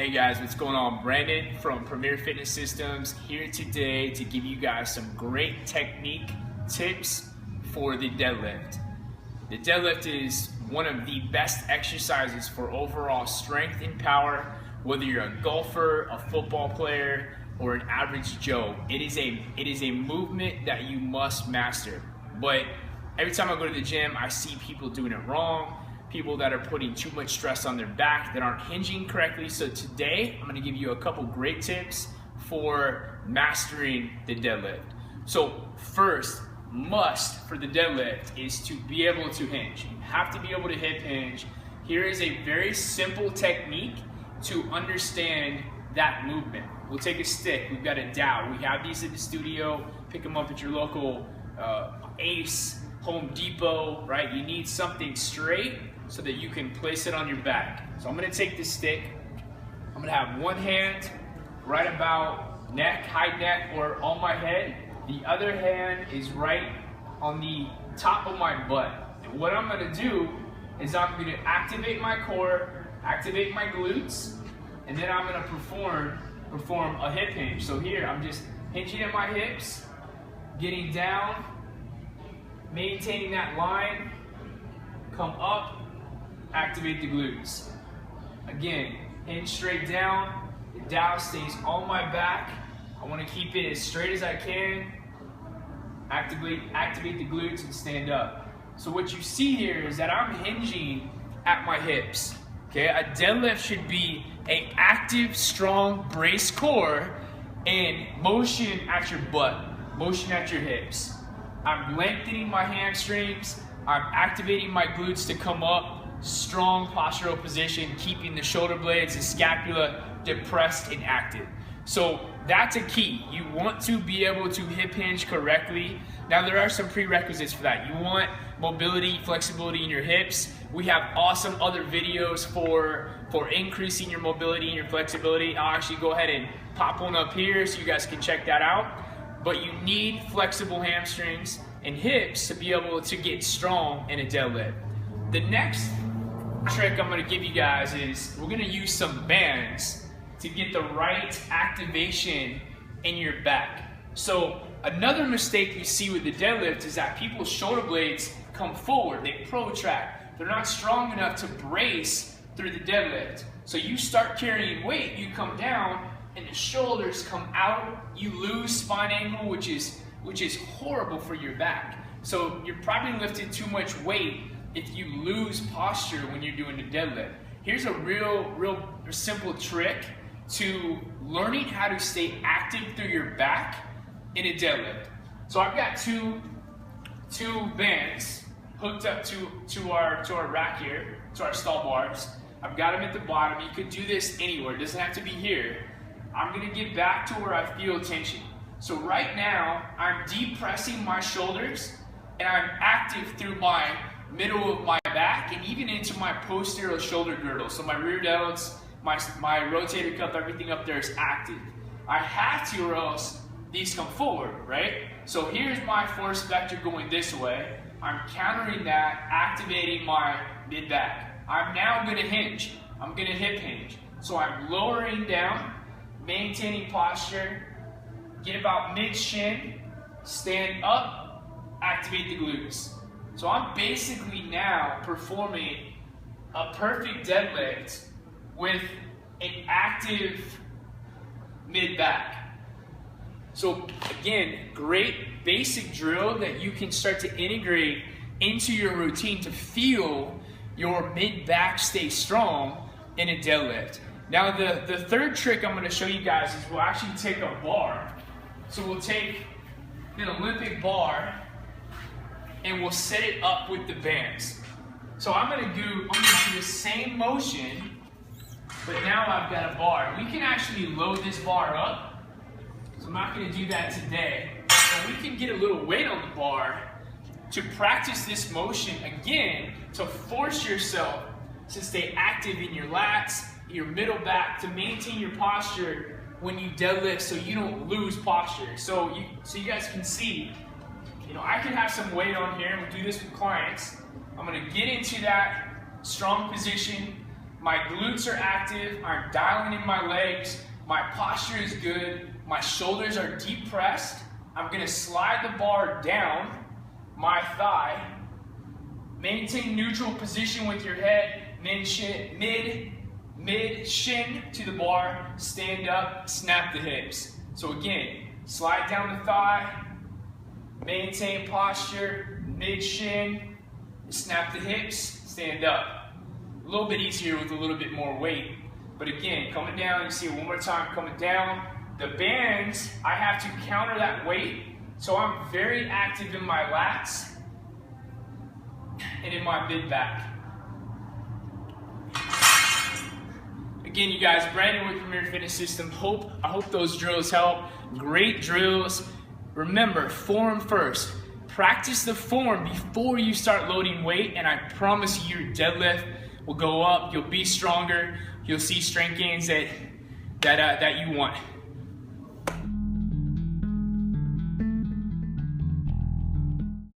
Hey guys, what's going on? Brandon from Premier Fitness Systems here today to give you guys some great technique tips for the deadlift. The deadlift is one of the best exercises for overall strength and power, whether you're a golfer, a football player, or an average Joe. It is a movement that you must master. But every time I go to the gym, I see people doing it wrong. People that are putting too much stress on their back, that aren't hinging correctly. So today, I'm gonna give you a couple great tips for mastering the deadlift. So first must for the deadlift is to be able to hinge. You have to be able to hip hinge. Here is a very simple technique to understand that movement. We'll take a stick, we've got a dowel. We have these at the studio, pick them up at your local Ace, Home Depot, right? You need something straight so that you can place it on your back. So I'm gonna take this stick, I'm gonna have one hand right about neck, high neck, or on my head. The other hand is right on the top of my butt. And what I'm gonna do is I'm gonna activate my core, activate my glutes, and then I'm gonna perform a hip hinge. So here, I'm just hinging at my hips, getting down, maintaining that line, come up, activate the glutes. Again, hinge straight down, the dowel stays on my back. I want to keep it as straight as I can. Activate the glutes and stand up. So what you see here is that I'm hinging at my hips. Okay, a deadlift should be an active, strong, braced core and motion at your butt, motion at your hips. I'm lengthening my hamstrings, I'm activating my glutes to come up, strong postural position, keeping the shoulder blades and scapula depressed and active. So that's a key. You want to be able to hip hinge correctly. Now there are some prerequisites for that. You want mobility, flexibility in your hips. We have awesome other videos for increasing your mobility and your flexibility. I'll actually go ahead and pop one up here so you guys can check that out. But you need flexible hamstrings and hips to be able to get strong in a deadlift. The next trick I'm gonna give you guys is we're gonna use some bands to get the right activation in your back. So another mistake we see with the deadlift is that people's shoulder blades come forward, they protract. They're not strong enough to brace through the deadlift. So you start carrying weight, you come down, and the shoulders come out, you lose spine angle, which is horrible for your back. So you're probably lifting too much weight if you lose posture when you're doing the deadlift. Here's a real simple trick to learning how to stay active through your back in a deadlift. So I've got two bands hooked up to our rack here, to our stall bars. I've got them at the bottom. You could do this anywhere, it doesn't have to be here. I'm gonna get back to where I feel tension. So right now, I'm depressing my shoulders and I'm active through my middle of my back and even into my posterior shoulder girdle. So my rear delts, my rotator cuff, everything up there is active. I have to or else these come forward, right? So here's my force vector going this way. I'm countering that, activating my mid back. I'm now gonna hinge. I'm gonna hip hinge. So I'm lowering down, maintaining posture, get about mid-shin, stand up, activate the glutes. So I'm basically now performing a perfect deadlift with an active mid-back. So again, great basic drill that you can start to integrate into your routine to feel your mid-back stay strong in a deadlift. Now the third trick I'm gonna show you guys is we'll actually take a bar. So we'll take an Olympic bar and we'll set it up with the bands. So I'm gonna do the same motion, but now I've got a bar. We can actually load this bar up. So I'm not gonna do that today, but we can get a little weight on the bar to practice this motion again, to force yourself to stay active in your lats, your middle back, to maintain your posture when you deadlift so you don't lose posture. So you guys can see, I can have some weight on here, and we do this with clients. I'm gonna get into that strong position, My glutes are active, I'm dialing in my legs, my posture is good, my shoulders are deep pressed. I'm gonna slide the bar down my thigh, maintain neutral position with your head, mid shin to the bar, stand up, snap the hips. So again, slide down the thigh, maintain posture, mid shin, snap the hips, stand up. A little bit easier with a little bit more weight. But again, coming down, you see it one more time, coming down. The bands, I have to counter that weight, so I'm very active in my lats and in my mid back. Again, you guys, Brandon with Premier Fitness System. I hope those drills help. Great drills. Remember, form first. Practice the form before you start loading weight, and I promise you your deadlift will go up. You'll be stronger. You'll see strength gains that you want.